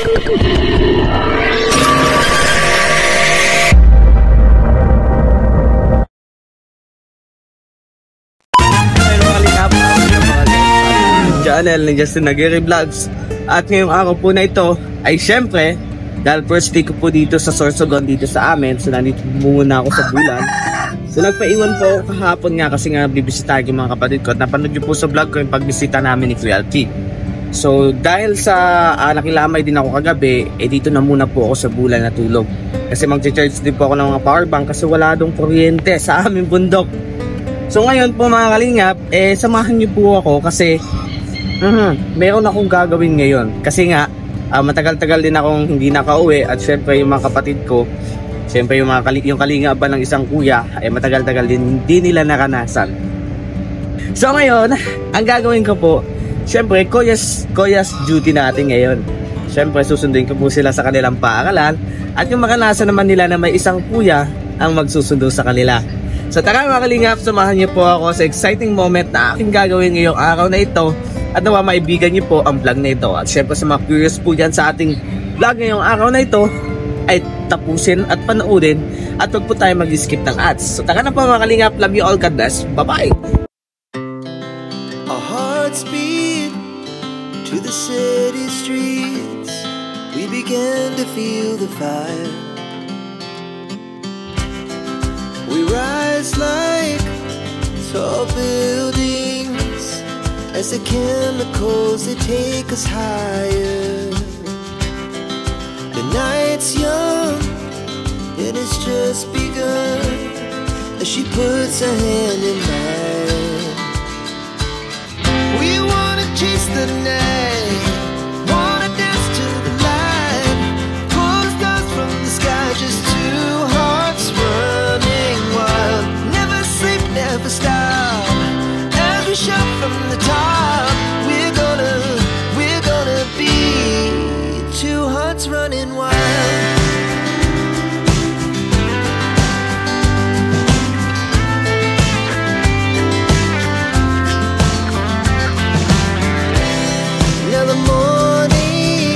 Channel ni Justin Aguirre Vlogs. At ngayong araw po na ito ay syempre dahil first day ko po dito sa Sorsogon dito sa amin, so nandito muna ako sa Bulan. So nagpaiwan po ako kahapon nga kasi nga bibisitahin yung mga kapatid ko at napanood nyo po sa vlog ko yung pagbisita namin ni Kuya Alki. So dahil sa nakilamay din ako kagabi, dito na muna po ako sa Bulan natulog kasi mag-charge din po ako ng mga power bank kasi wala dong kuryente sa aming bundok. So ngayon po mga kalingap, samahan nyo po ako kasi meron akong gagawin ngayon kasi nga matagal-tagal din akong hindi nakauwi at syempre yung mga kapatid ko, syempre yung kalingaban ng isang kuya ay matagal-tagal din hindi nila naranasan. So ngayon, ang gagawin ko po, syempre Kuya's duty natin ngayon. Syempre susunduin ko po sila sa kanilang paaralan at yung maranasan naman nila na may isang kuya ang magsusundo sa kanila. So tara mga kalingap, samahan niyo po ako sa exciting moment na aking gagawin ngayong araw na ito at nawa maibigan niyo po ang vlog na ito. At syempre sa mga curious po dyan sa ating vlog ngayong araw na ito ay tapusin at panoorin at huwag po tayo mag-skip ng ads. So tara na po mga kalingap, love you all, God bless, bye bye. Our hearts beat to the city streets, we began to feel the fire. We rise like tall buildings as the chemicals, they take us higher. The night's young and it's just begun as she puts her hand in mine. We wanna chase the night, wanna dance to the light, pull stars from the sky, just two hearts running wild. Never sleep, never stop, as we shout from the top. We're gonna be two hearts running wild. Now the morning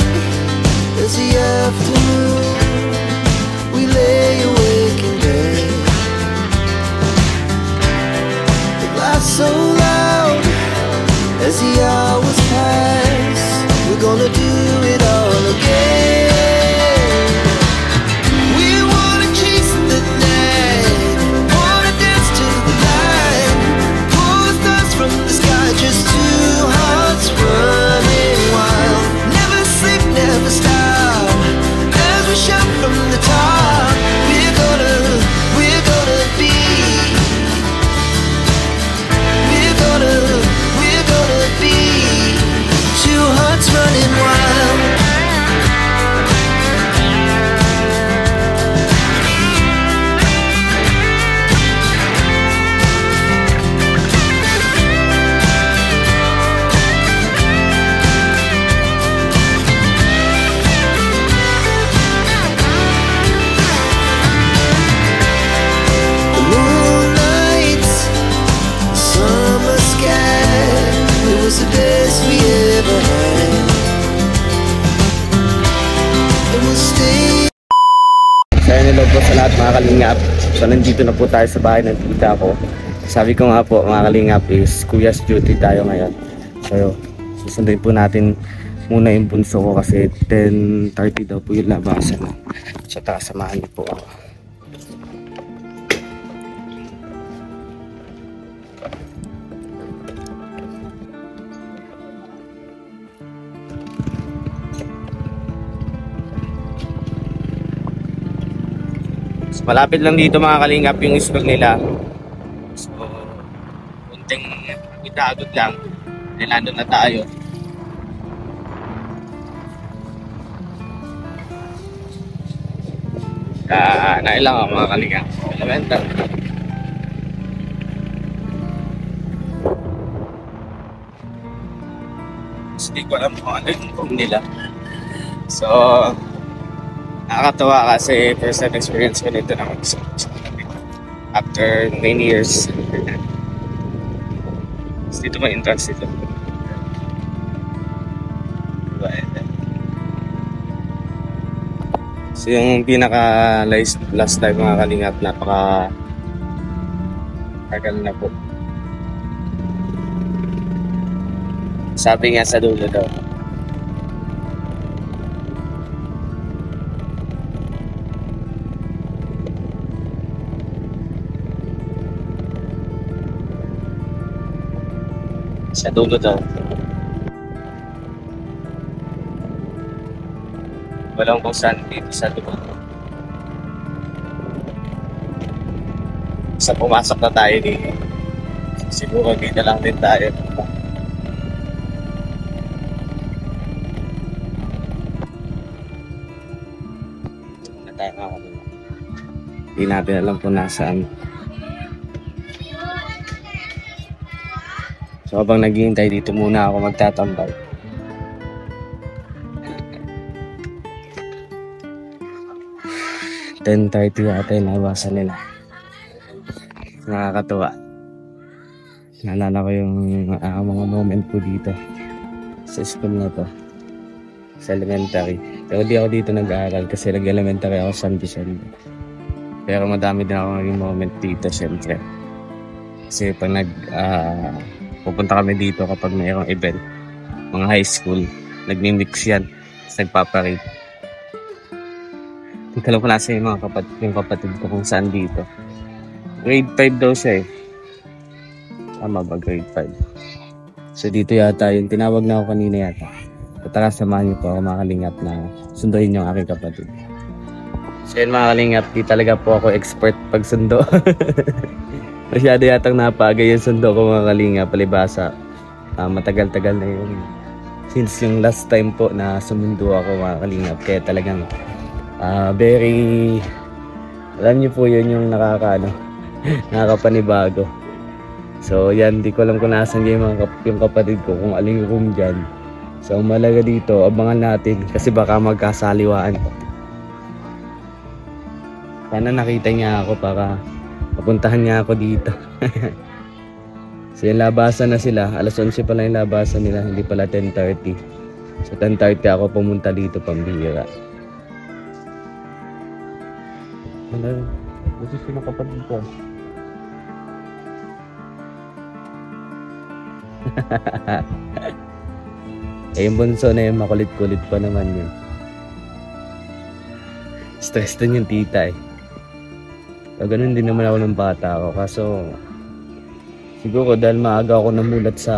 is the afternoon, we lay awake in bed. The laughs so loud as the hours pass, we're gonna do it all again. We wanna chase the night, wanna dance to the light, pull stars from the sky, just two hearts running wild. Never sleep, never stop, as we shout from the top. We're gonna be, we're gonna be two hearts running wild. The moonlight, summer sky, it was the best we ever had. It will stay. Kaya nilo po sa lahat mga kalingap. So nandito na po tayo sa bahay ng tita ko. Sabi ko nga po mga kalingap is Kuya's duty tayo ngayon. So susunduin po natin muna yung bunso ko kasi 10:30 daw po yung labasan. So tara, samahan niyo po ako. Malapit lang dito mga kalingap yung school nila. So, kunting itagod lang. Nandun na tayo. Nailang ako mga kalingap. Elemental. Hindi ko alam kung ano yung room nila. So, nakakatawa kasi first time experience ko nito na after 9 years. Dito may entrance dito. So yung pinaka last time mga kalingap, napaka tagal na po. Sabi nga sa dulo daw. Sa dulo daw. Walang kung saan dito sa dulo. Sa pumasok na tayo dito. Siguro dito lang din tayo. Hindi natin alam kung nasaan. So habang naghihintay dito muna ako magtatambay. (10:30) yata yung nabasan nila. Nakakatuwa. Naalala ko yung mga moment ko dito sa school na to, sa elementary. Pero di ako dito nag-aaral kasi nag-elementary ako sa San Vicente. Pero madami din ako naging moment dito syempre. Kasi pag pupunta kami dito kapag mayroong event, mga high school, nagmi-mix yan, nagpaparade. Hindi ko lang kung nasa yung kapatid ko kung saan dito. Grade 5 daw siya eh. Tama ba? Grade 5. So dito yata, yung tinawag na ako kanina yata. Tara, samahan niyo po ako mga kalingap na sunduin yung aking kapatid. So yun mga kalingap, di talaga po ako expert pag sundo. Masyado yatang napagay yung sundo ko mga kalingap, palibasa. Matagal-tagal na yun. Since yung last time po na sumundo ako mga kalingap, kaya talagang very, alam niyo po yun yung nakakapanibago. So yan, di ko alam kung nasan yung kapatid ko, kung aling room dyan. So malaga dito, abangan natin kasi baka magkasaliwaan. Sana nakita niya ako para papuntahan niya ako dito. So yung labasan na sila, alas 11 pala yung labasan nila, hindi pala 10:30. So 10:30 ako pumunta dito, pambihira. Ano? Gusto sila kapatid ko. Eh yung bunso na yun, makulit-kulit pa naman yun. Stress din yung tita eh. So ganun din naman ako ng bata ako. Kaso siguro dahil maaga ako namulat sa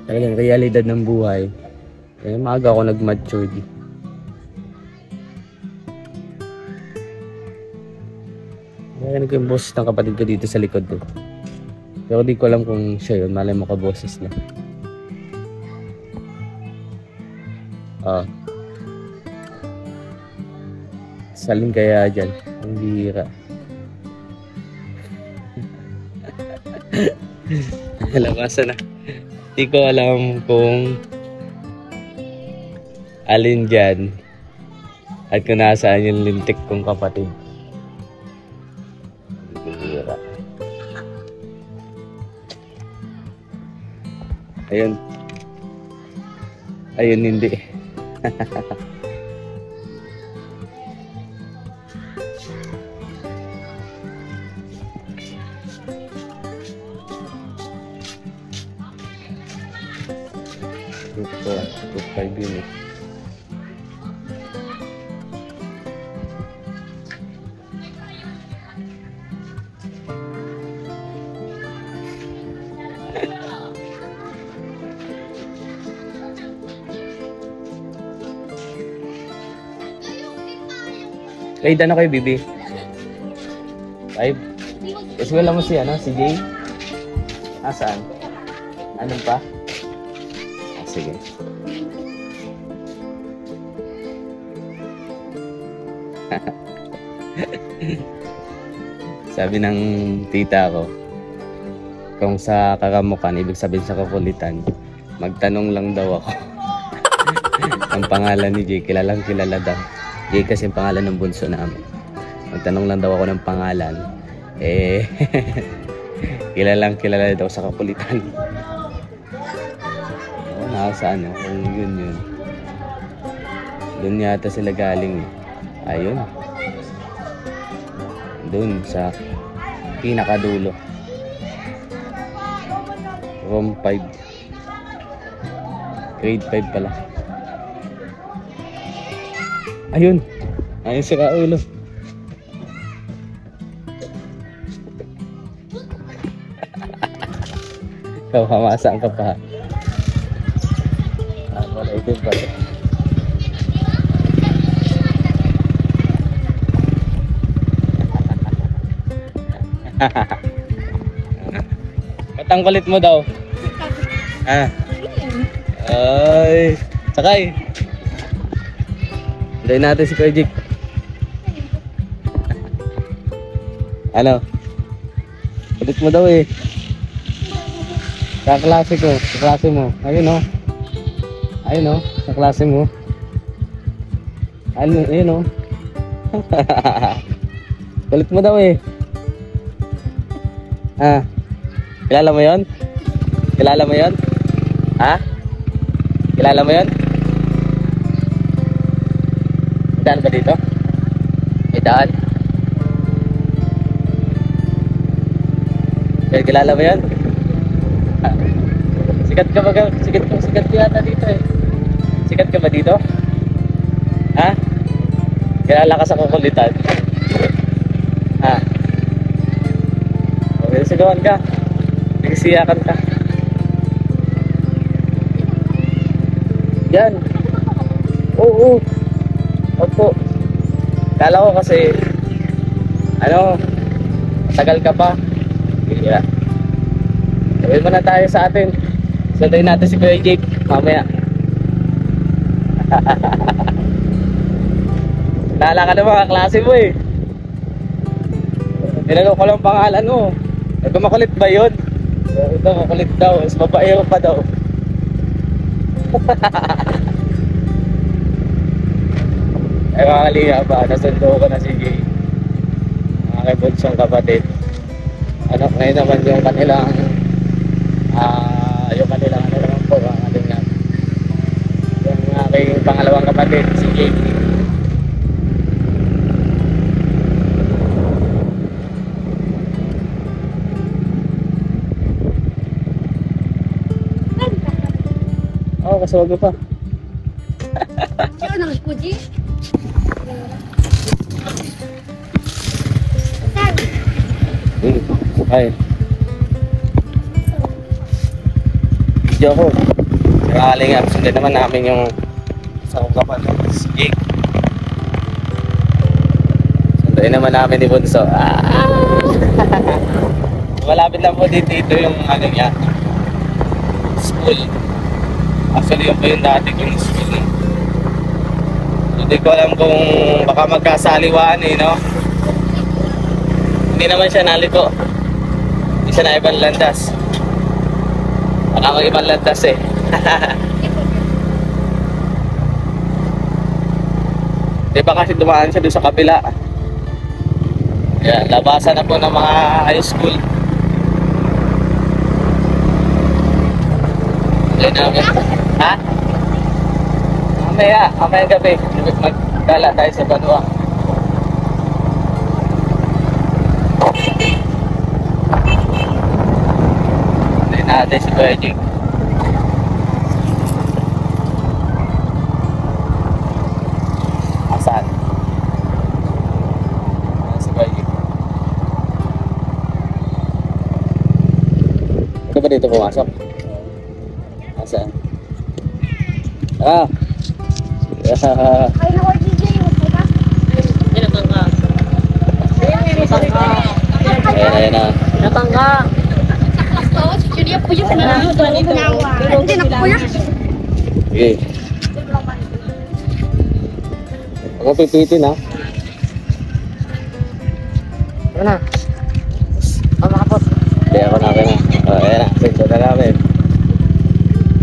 talagang realidad ng buhay, eh maaga ako nag-mature. Narinig ko yung boses ng kapatid ko dito sa likod ko. Pero di ko alam kung siya yun. Malay mo ka boses na. Salin kaya dyan. Ang bihira. Labasan na. Di ko alam kung alin dyan at kung nasaan yung lintik kong kapatid. Bihira. Ayun. Ayun, hindi. Ito, 5 yun eh. Grade ano kayo, Bibi? 5? Kasi wala mo si Jay? Saan? Anong pa? Sige. Sabi ng tita ko, kung sa kakamukan, ibig sabihin sa kakulitan, magtanong lang daw ako. Ang pangalan ni Jay, kilalang kilala daw. Jay kasi yung pangalan ng bunso namin. Magtanong lang daw ako ng pangalan. Eh, kilalang kilala daw sa kakulitan. Nakasaan kung yun. Doon yata sila galing. Ayun. Doon sa pinakadulo. Room 5. Grade 5 pala. Ayun. Ayun si Raulo. Ikaw, hamasaan ka pa. Wala ito pa. Ba't ang kulit mo daw? Ah. Ay. Sakay. Hintayin natin si Kuya Jake. Ano? Kulit mo daw eh. Sa klase ko. Sa klase mo. Ayun o. Ayun o. Sa klase mo. Ayun o. Kulit mo daw eh. Ah. Kilala mo yon? Kilala mo yon? Ha? Kilala mo yon? May daan ba dito? May daan? Kilala mo yon? Ah. Sikat ka ba? Sikat ka yata dito eh. Sikat ka ba dito? Ha? Kilala ka sa kukulitan? Ha? Okay, sigawan ka. Nagsiyakan ka. Yan. Oo. Opo. Kala ko kasi tagal ka pa. Kaya gawin mo na tayo sa atin. Sundayin natin si Kuya Jake mamaya. Lala ka na mga klase mo eh. Tinanong ko lang pangalan mo. Ito makulit ba yun? Ito makulit daw. Mas babae pa daw. Ay mga kalinga ba, nasundo ko na si Jay, mga kaibunsong kapatid. Ngayon naman yung kanilang naman po ang kalinga, yung aking pangalawang kapatid si Jay. Oo, kasawag mo pa. Ano nang puji? Ay. Video ko. Nakaling up. Sundan naman namin yung sa kapatid si Jake. Sundan naman namin ni Bunso. Malapit lang po dito yung niya. School. Actually yun po yung dati kong school. Hindi ko alam kung baka magkasaliwaan eh, no? Hindi naman siya naliko. Hindi siya na ibang landas. Baka mag-ibang landas eh. Di ba kasi dumaan siya doon sa kabila. Yan, labasan na po ng mga high school. Namin. Ha? Mamaya gabi. Magkala tayo sa Banwa. Hindi natin si Kuya Jake. Saan? Si Kuya Jake. Ito ba dito pumasok? Saan? Ay, na ko DJ mo ba? Pinatangka. Ayan na. Pinatangka. Hindi ako yung Hindi na ko kuya. Sige. Ako pipitin ha. Ano na? Makapot. Hindi ako na. Ayan na. Sendo na namin.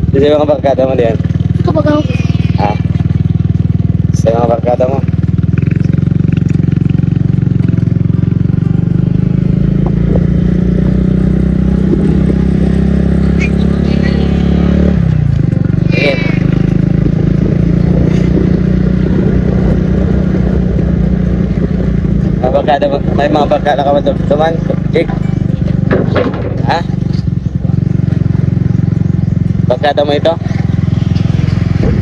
Kasi mga barkada mo diyan. Ito ba gaw? Ha? Sa mga barkada mo. Ayan. barkada, may mga barkada ka ba duman? Jake? Ha? Barkada mo ito?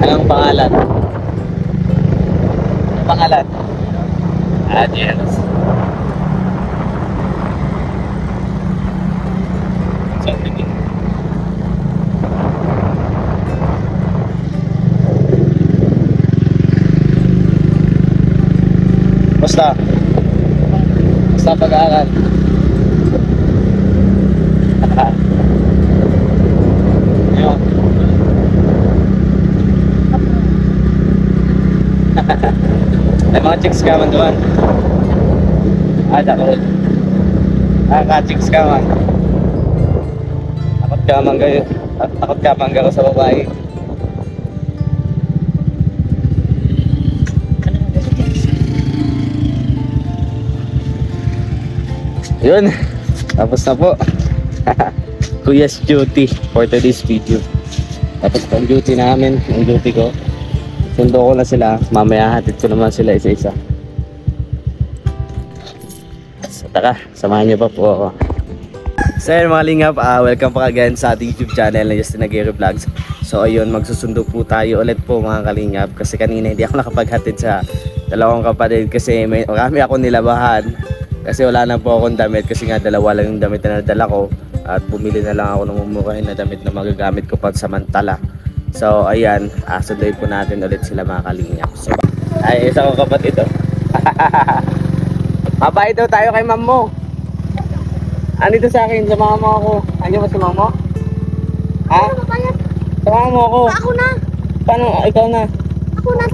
Anong pangalan? Anong pangalan? Yes. Basta pag-aaral. Ayun. May mga chicks ka man doon. Takot. Ka-chicks ka man. Takot ka man garo sa babae. Yun, tapos na po. Kuya's duty for today's video. Tapos ang duty namin, ang duty ko, sundo ko na sila, mamaya hatid ko naman sila isa-isa. So taka, samahan niyo pa po ako. So yun mga lingap, welcome pa again sa ating YouTube channel na Justin Aguirre Vlogs. So ayun, magsusundo po tayo ulit po mga kalingap, kasi kanina hindi ako nakapaghatid sa dalawang kapatid kasi marami ako nilabahan. Kasi wala na po akong damit kasi nga dalawa lang yung damit na nadala ko. At bumili na lang ako ng mumurahin na damit na magagamit ko pag samantala. So ayan, sunduin po natin ulit sila mga kalingap. So ay, isa kong kapatid ito. Mabait daw tayo kay ma'am mo. Andito sa akin, samahan mo ako. Andiyan ba si ma'am mo? Ha? Samahan mo ako. Ako na. Paano? Ikaw na. Ako na.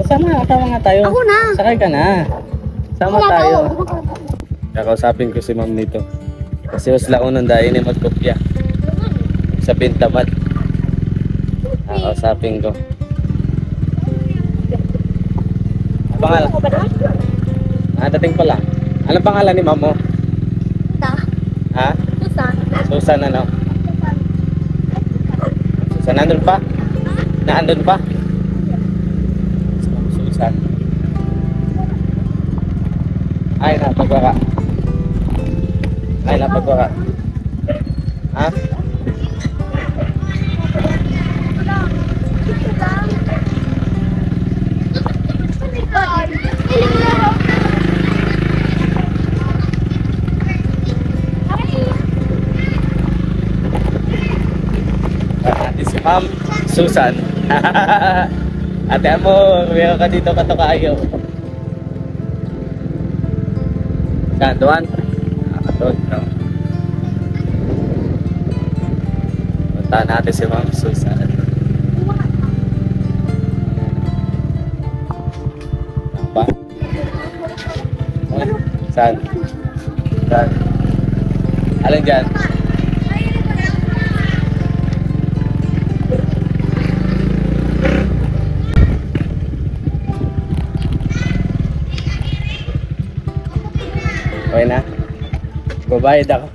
Sama nga tayo. Ako na. Sakay ka na. Sama tayo. Kakausapin ko si ma'am nito. Kasi was launang dahil ni magkopya. Sa pintamad. Kakausapin ko. Ang pangalan? Dating pa lang. Anong pangalan ni ma'am mo? Ha? Susan ano? Susan, nandun pa? Naandun pa? Susan. Ay, napagwaka. Ha? Ate si Ma'am Susan. Ate Amor, meron ka dito katokayo. Saan doon? Doon, no? Puntahan natin si Ma'am Susan. Apa? Saan? Saan? Alin dyan? Okay na? Babayad ako.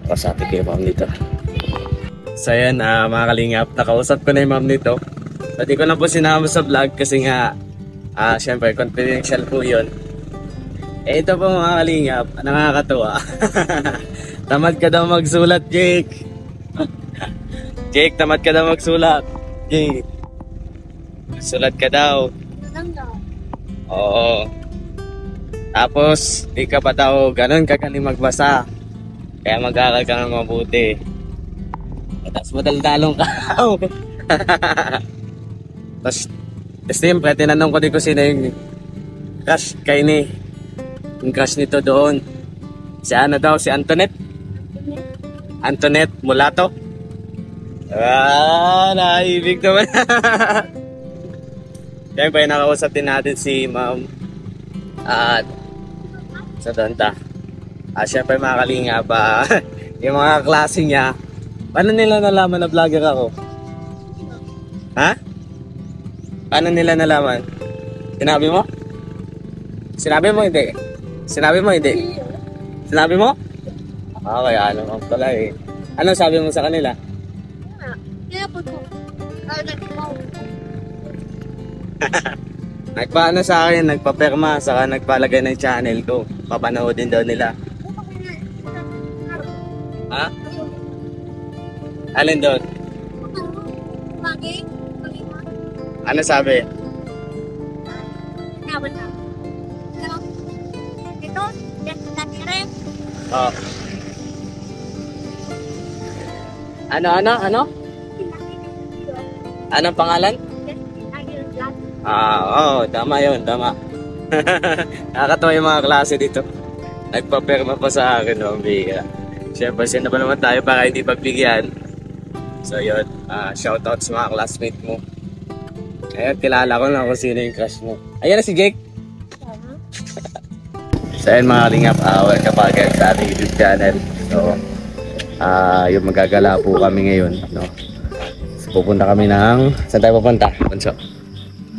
Kasabi kayo ma'am nito. So yan mga kalingap, nakausap ko na yung ma'am nito. So di ko na po sinama sa vlog kasi nga syempre confidential po yun. Ito po mga kalingap, nakakatuwa. Tamad ka daw magsulat, Jake. Jake, tamad ka daw magsulat. Jake, sulat ka daw. Oo. Tapos, di ka pa daw ganun kagaling magbasa. Kaya mag-aaral ka ng mabuti. Tapos madaldalong ka. Tapos siyempre, tinanong ko din ko sino yung crush kay ni. Yung crush nito doon. Si ano daw, si Antoinette. Antoinette Mulato. Naibig naman. Siyempre, nakausap din natin si Ma'am at sa Donta. Siyempre, mga kalingap, yung mga klase niya, paano nila nalaman na vlogger ako? Ha? Paano nila nalaman? Sinabi mo? Sinabi mo hindi? Sinabi mo hindi? Sinabi mo? Okay, ano mo pala eh. Ano sabi mo sa kanila? Nagpaano sa akin, nagpaperma, saka nagpalagay ng channel ko. Papanoodin daw nila. Ha? Alin doon? Ano sabi? Oh. Ano? Anong pangalan? Oo, tama yun, tama. Nakakatawa yung mga klase dito. Nagpaperma pa sa akin, no, Bika. Siyempre, sino ba naman tayo para hindi pagbigyan? So yun, shoutout sa mga classmate mo. Ayun, kilala ko na kung sino yung crush mo. Ayan na si Jake. So ayun mga kalingap, welcome back again sa ating YouTube channel. So, yung magagala po kami ngayon, no? So, pupunta kami ng... Saan tayo pupunta? Bunso?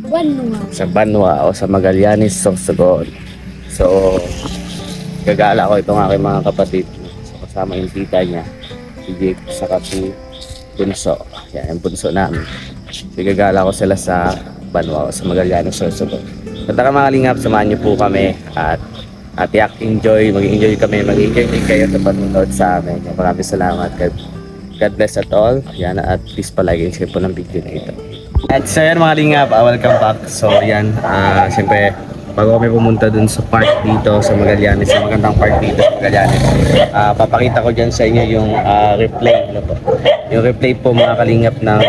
Banwa. Sa Banwa o sa Magallanes, Sorsogon. So, gagala ko itong aking mga kapatid. So, kasama yung tita niya, si Jake, saka si Bunso. Yan, yung bunso namin. So, gagala ko sila sa Banwa o sa Magallanes, Sorsogon. So, tara mga kalingap, samahan niyo po kami at mag-enjoy kami, mag-enjoy din kayo sa panonood sa amin. Maraming salamat. God bless at all. Yan, at please palagi share po ng video na ito. At so yan mga lingap, welcome back. So yan, siyempre bago kami pumunta dun sa park dito sa Magallanes, sa magandang park dito sa Magallanes, papakita ko dyan sa inyo yung replay. Ano po? Yung replay po mga kalingap ng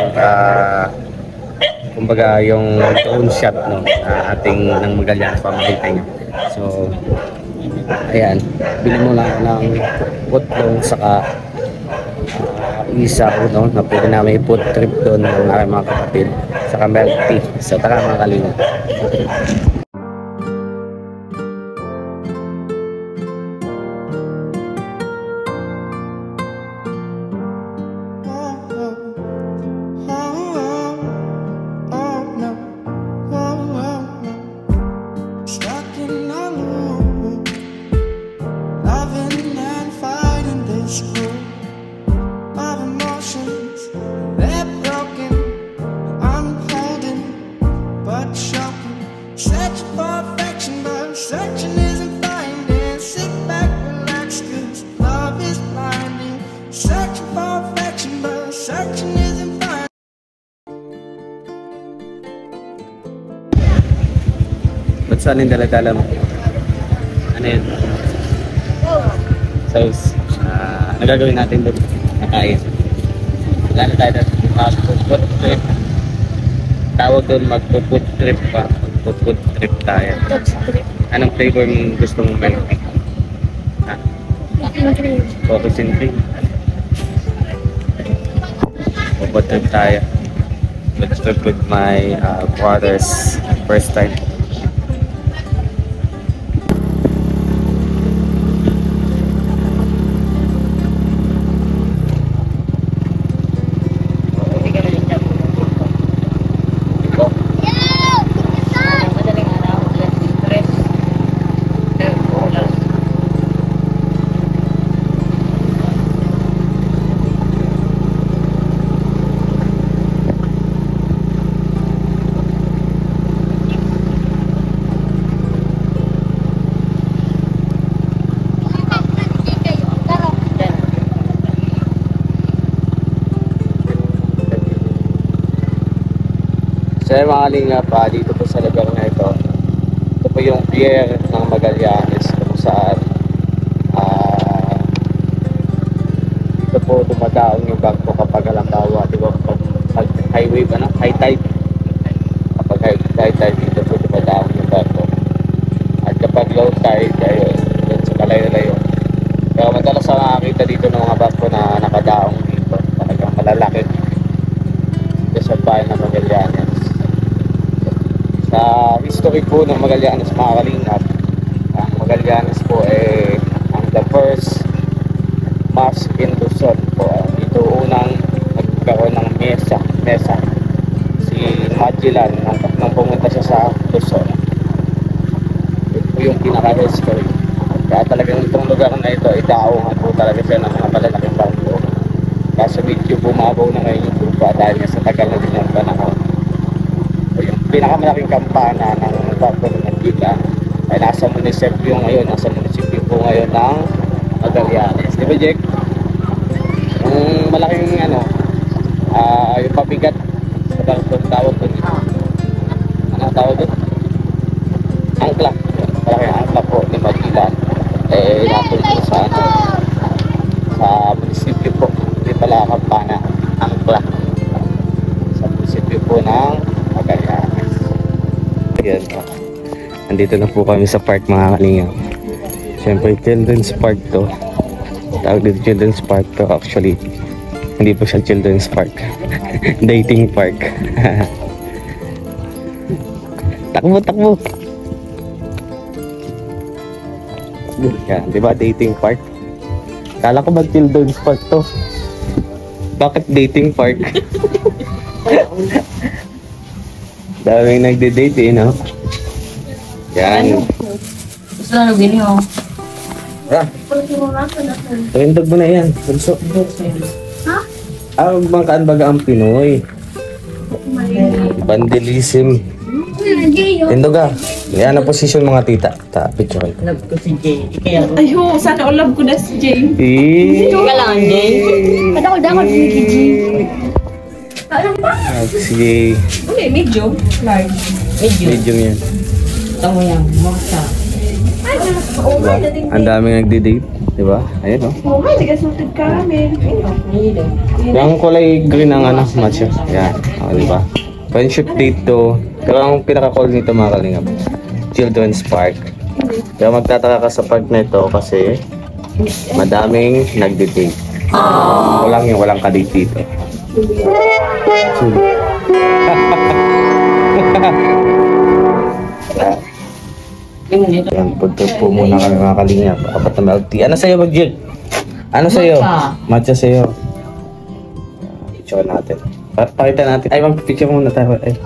kumbaga yung drone shot, no, ating ng Magallanes, pamakita nyo. So ayan, bili mo lang ng putlong saka isa, no, na pwede namin i-put trip doon ng aking mga kapatid saka milk tea. So tara mga kalingap. Ba't saan yung dala-dala mo? Ano yun? Sauce. Ano gagawin natin doon? Nakain. Wala na tayo doon. Mag-food trip. Tawag doon mag-food trip pa. Mag-food trip tayo. Anong flavor mo gusto mong milk tea? Ha? Focus and drink. Food trip tayo. Let's trip with my brothers. First time. So mga kalingap, dito po sa lugar na ito po yung pier ng Magallanes kung saan dito po dumadaong yung barko kapag halimbawa, di ba, pag high wave, high tide, kapag high tide dito po dumadaong yung barko, at kapag low tide ayun, dun sa kalayo-layo. Pero madalas ako nakakita dito ng mga barko na nakadaong dito, talagang malalaki dito sa bayan ng Magallanes. Sa history po ng Magallanes mga kalingap, ang Magallanes po ay ang the first mosque in Luzon po. Dito unang nagkaroon ng mesa si Magellan nang pumunta siya sa Luzon. Ito po yung pinaka-history. Kaya talagang itong lugar na ito ay daungan po talaga siya ng mga malalaking barko. Kaso medyo bumabaw na ngayon yung lupa dahil sa tagal na din yung panahon. Yung pinakamalaking kampana ng Vapor Mantika ay nasa munisipyo ngayon, ng Magallanes. Di ba, Jack? Yung malaking yung pabigat sa barko, tawag doon. Anong tawag doon? Angkla. Malaking angkla po ni Magellan. Napunta sa munisipyo po. Hindi pala kampana, angkla. Sa munisipyo po ng Magallanes. Ayan po. Andito na po kami sa park, mga kalingap. Siyempre, children's park to. Tawag dito children's park to. Actually, hindi po siya children's park. Dating park. Takbo, takbo. Yan, di ba dating park? Kala ko ba children's park to? Bakit dating park? Daming nagde-date no? Yan. Gusto na gini oh. Tuwindog mo na yan. Bunso. Ha? Bangkaan baga ang Pinoy. Vandalism. Tindog ah. Yan ang posisyon mga tita. Picture kayo. Love ko si Jay. Ayo, sana love ko na si Jay. Ka lang, Jay. Kadakol si Jay. Si Okay, medyo. Large. medium yan. Tamo yan. Moksa. Diba? Ang daming nagde-date. Diba? Ayun o. Oh, may nagasultid ka namin. Yung kulay green ang matcha. Yan. Diba? Friendship date to. Pero ang pinaka-call nito mga kalingap, children's park. Kaya magtataka ka sa park na ito kasi madaming nagde-date. Walang kadate dito. Yan, punta po muna kami mga kalingap. Apat na milk tea. Ano sa'yo, Mag-Jig? Ano sa'yo? Matcha sa'yo. Picture natin. Pakita natin. Ay, mag-picture muna tayo. Ay.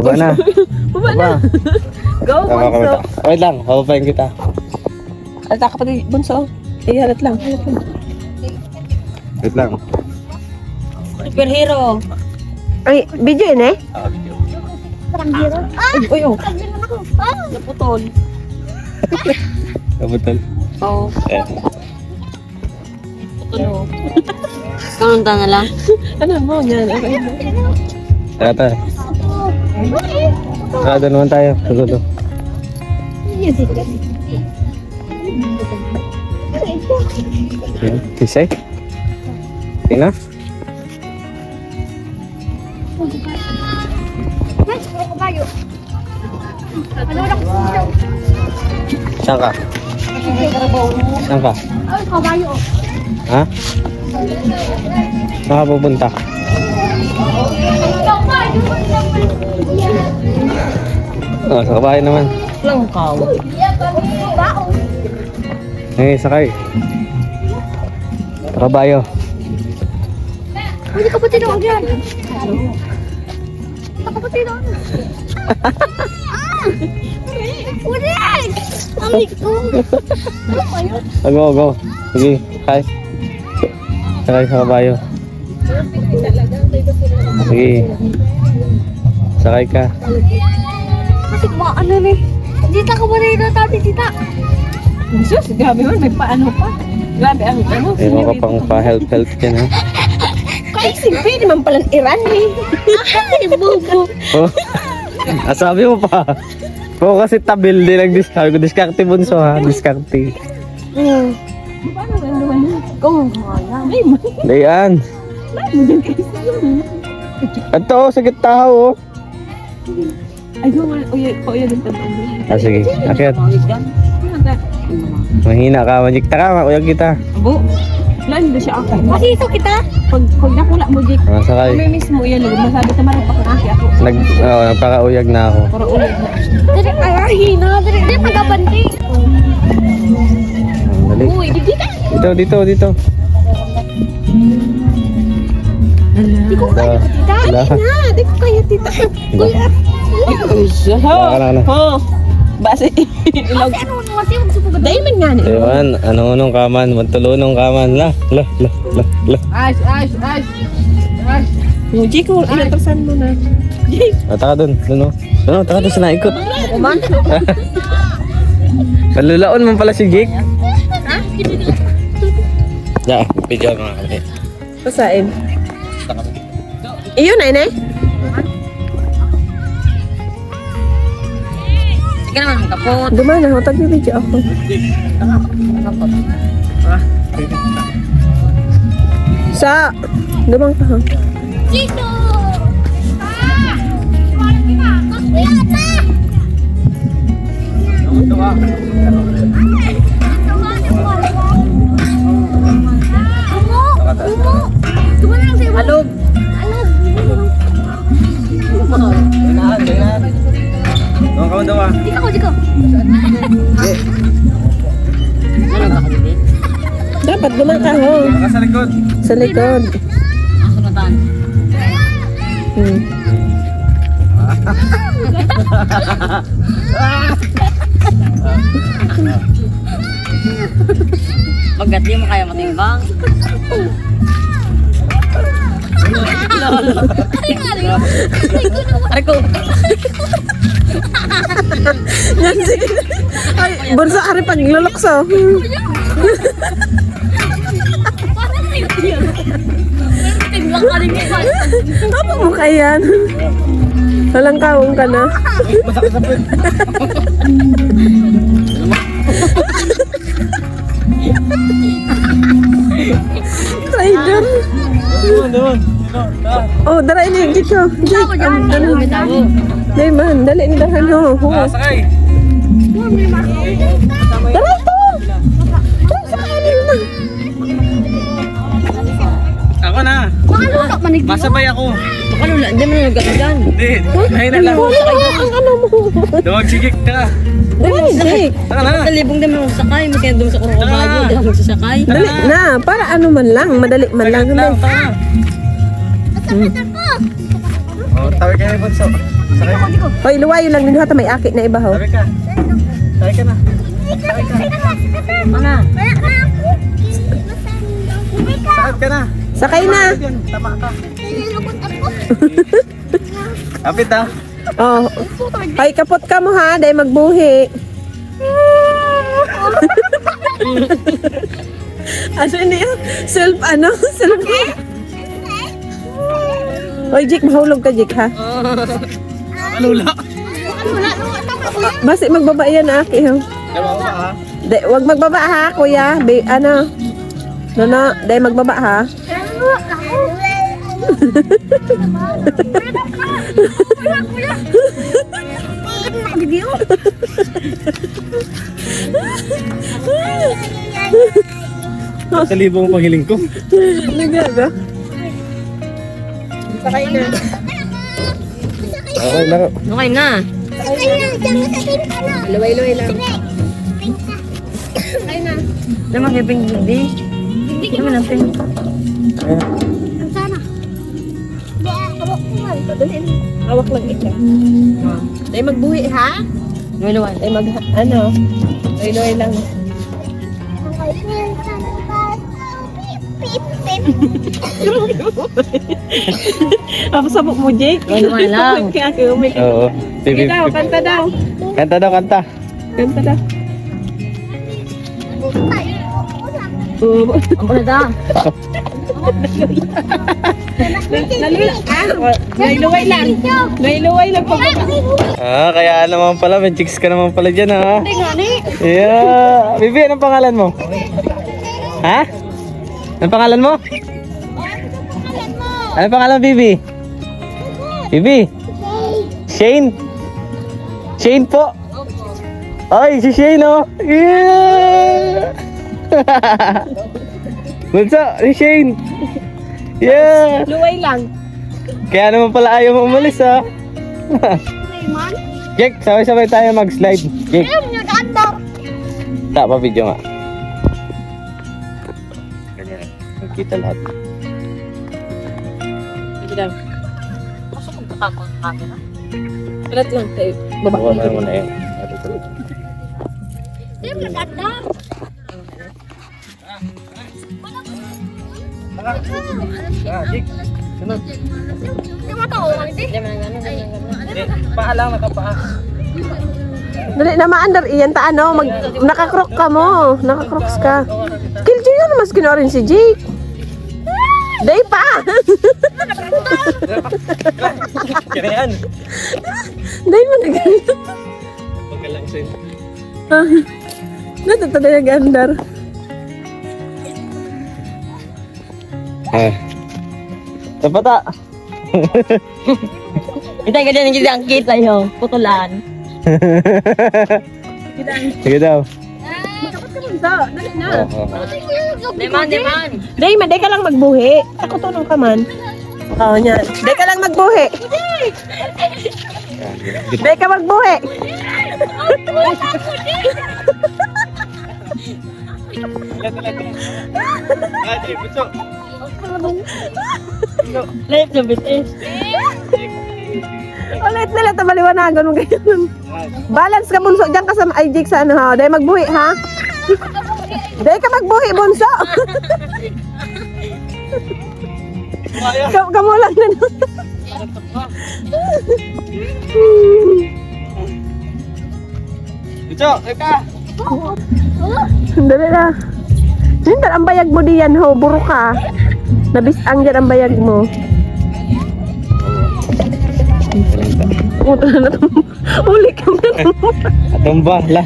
Baba na. Baba. Go, Bunso. Wait lang, papapayin kita. Alta ka pati, Bunso. Halat lang. Wait lang. Superhero. Ay, video yun eh? Ay, uy, oh. Naputol. Kabutol. Oo. Eh. Ano? Kanta na lang. Ano mo yan? Tata. Doon naman tayo. Tulo. Kisay? Tina? Saan ka? Saan ka? Ha? Saan ka pupunta? Oh, sa kabahay naman. Langkaw. Eh, sakay. Sa kabayo. Pwede ka pati doon dyan. Nakapati doon. Ulit! Amig ko. Go. Sige, sakay. Sakay sa kabayo. Sige. Sakay ka. Kasi ano rin. Dita ka ba rin tati, tita? Jesus, grabe man, may paano pa. Grabe ang ano. May mga pang pa-help yan ha. Kasi pwede man palang Iran eh. Ay, bubo. Oh. Sabi mo pa. Oo kasi tabil din ang discard. Diskarte bunso ha. Diskarte. Paano naman? Kung ay man. Dayan. Ito sa gitna oh. Ay, uya din pa. Sige. Akyat. Mahina ka. Majikta ka. Uyag kita. Abo. Lan siya ako. Masito kita. Pag nakula mo, Jake. Sakay. Kami mismo yan. Masabi ka marang pakanaki ako. Nagpakauyag na ako. Para ulit na. Dari hina, dari pagkabanti. Dali. Uy, di ka. Dito. Di ko kaya tita. Wala. Na, di ko kaya tita. Kuya. Wala. Oh. Base ilaw. Ano mo kasi magsupugad. Dahil man nga ni. Ewan, anong kaman, matulunong kaman. La. Ash. Jake, inatasan mo na. Jake. Taka dun oh. Taka dun sa naikot. Kuman. Malulaon man pala si Jake. Ya, video nga kami. Pasain. Iyon na. Sige naman kapot. Gumana ako, tag-video ako. Sa, dumang ka ha. Dito. Kuya. Alog. Doon ka daw ah. Diko. Dapat dumang ka ho. Baka sa likod. Sa likod. Pagkat di mo kaya matimbang. Arko. Yan sige. Ay, bunso ari paglulokso. Timbang ka rin niya. Apa mo kayan? Walang kawong ka na. Rider. Oh, dara ini gitu. Jake, dali man, dali ni dahan ho. Sakay. Dara to. Ako na. Makalulok manig. Masabay ako. Makalula, hindi mo nagagagan. Hindi. Mahina lang. Ang ano mo. Dawag sigik ka. Dali, Jake. Taka na. Talibong din mo sakay, masaya doon sa kurong bago, di ako magsasakay. Dali na, para ano man lang, madali man lang. Taka. Oh, tawag ka na po. Sakay mo. Hoy, luwayo lang din hata may akit na iba ho. Tawag ka. Tawag ka na. Mana? Sakay ka na. Sakay na. Tama ka. Kapit ah. Oh. Hoy, kapot ka mo ha, dahil magbuhi. Ano niya? Self ano? Self Hoy, Jake, mahulog ka, Jake, ha? Lula. Basi magbaba yan, Aki, ha? Diba ako ha? Wag magbaba, ha, kuya? Ano? No, dahil magbaba, ha? Salibong ang panghiling ko. Nagaga. Sakay na. Okay na. Okay na. Luway-luway lang. Di makiping hindi. Hindi naman ang ping. Hawak lang ito. Dahil magbuhi, ha? Luwan. Dahil luway-luway lang. Sabok mo, Jake. Luwan lang. Kaya ako umik. Oo. Sige daw, kanta daw. Kanta daw, kanta. Kanta daw. Ang balada. Nailuway lang. Nailuway lang po. Kaya naman pala, may chicks ka naman pala dyan ha. Yeah. Bibi, anong pangalan mo? Ha? Anong pangalan mo? Anong pangalan, Bibi? Bibi? Shane? Shane po? Ay, si Shane oh. Yeah. Bunso, si Shane. Yeah. Luway lang. Kaya naman pala ayaw mo umalis ha. Jake, sabay-sabay tayo mag-slide. Jake. Pa video nga. Ganyan. Magkita lahat. Hindi lang. Gusto kong takakot ang camera. Kalat lang tayo. Baba. Bawa mo na yun. Jake, sunod. Paa lang, nakapaa. Dali na maandar iyan ta ano, nakakrok ka mo, nakakroks ka. Kiljo yun mas ginorin si Jake. Day pa. Kaya yan. Day mo na ganito. Pagkalang sa'yo. Natutulay ang andar. Tapata. Itay ka dyan, hindi ang kita yun. Putulan. Sige daw. Dali na. Deman. Day, day ka lang magbuhi. Ako tulong ka man. Oo, niyan. Day ka lang magbuhi. Day ka magbuhi. Life na bitis. Ulit nila, tabaliwanagan mo ganyan. Balance ka, bunso. Diyan ka sa Jake sa ano ha. Day magbuhi ha. Day ka magbuhi, bunso. Kamu lang na. Ito, ika. Dali na. Hintar ang bayag mo diyan ho, buro ka. Nabisang dyan ang bayag mo. Uli ka mo. Tumba, lah.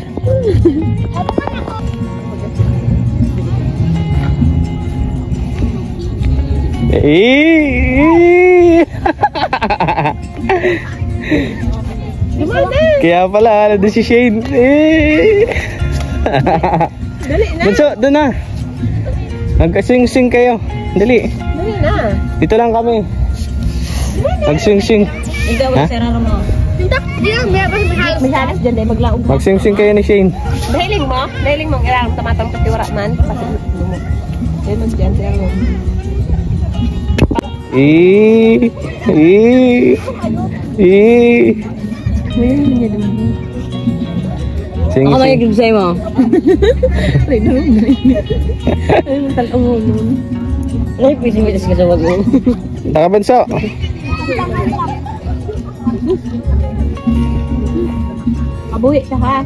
Kaya pala, ano si Shane. Dali na. Bunso, doon na. Magka-swing-swing kayo. Dali. Dali na. Dito lang kami. Mag-swing-swing. Hindi ako sira mo. Masalas dyan dahil maglaog. Mag-swing-swing kayo ni Shane. Dahiling mo ang ilang tamatang patiwara man. Dahil mo dyan, sira mo. Sing, Ako sing. magiging sa'yo mo. Ay, doon na yun. Ay, matal mo nun. Ay, pisi-pitis ka sa wag mo. Nakabanso. Abuhi ka ha.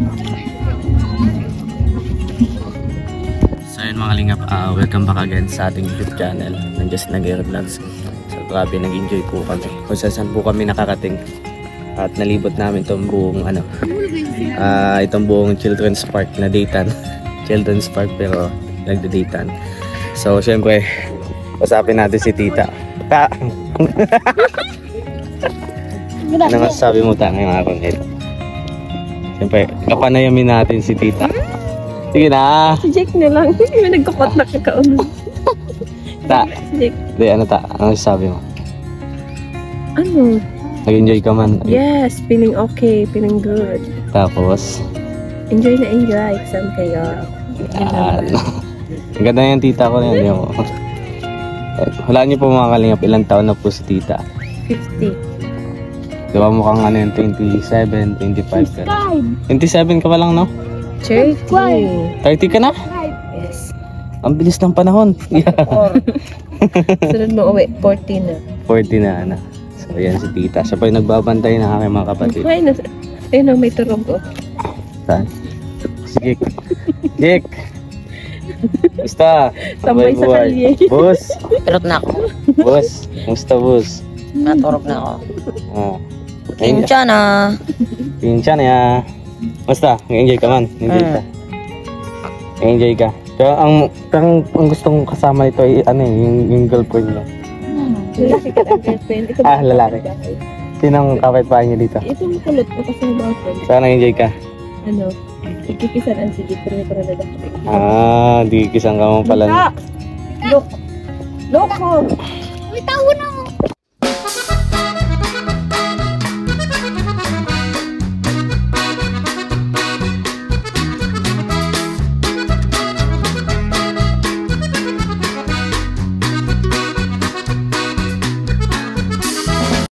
So yun mga lingap, welcome back again sa ating YouTube channel ng Just Nagere Vlogs. So grabe, nag-enjoy po kami kung saan po kami nakakating at nalibot namin itong buong itong buong Children's Park na Dayton. Children's Park pero nagda-Dayton. So syempre usapin natin si Tita. Ano masasabi mo ta ngayong araw nito? Syempre kapanayamin natin si Tita. Sige na. Si Jake na lang. May nagkukot na kakaon. Ta. Jake. Di, ano ta? Ano sabi mo? Ano? Nag-enjoy ka man? Yes, feeling okay, feeling good. Tapos? Enjoy na enjoy. Saan kayo? Yan. Ang ganda yung tita ko na yun. Wala niyo po mga kalingap, ilang taon na po si tita? 50. Diba mukhang ano yung 27, 25 ka na? 27 ka pa lang, no? 30. 30 ka na? Yes. Ang bilis ng panahon. Sunod mo uwi, 40 na. 40 na, ano. So, yan si tita. Siya pa yung nagbabantay ng aking mga kapatid. Ay, ayun na, may turog ko. Saan? Si Jake. Jake! Musta? Tambay sa kalye. Boss. Tulog na ako. Boss. Musta, boss? Natulog na ako. Ah. Kincha na. Pinsan ya. Musta? Enjoy ka man. Enjoy ka. Enjoy ka. Pero ang gustong kasama nito ay ano yung girlfriend mo. Lalaki ka ang girlfriend. Ito Ah, lalaki. Sinong kapitbahay niyo dito? Itong kulot ko kasi yung boyfriend. Sana enjoy ka. Ano? Ikikisan ang sige, pero may parang Ah, di kisang ka mo pala. Look! Look mo!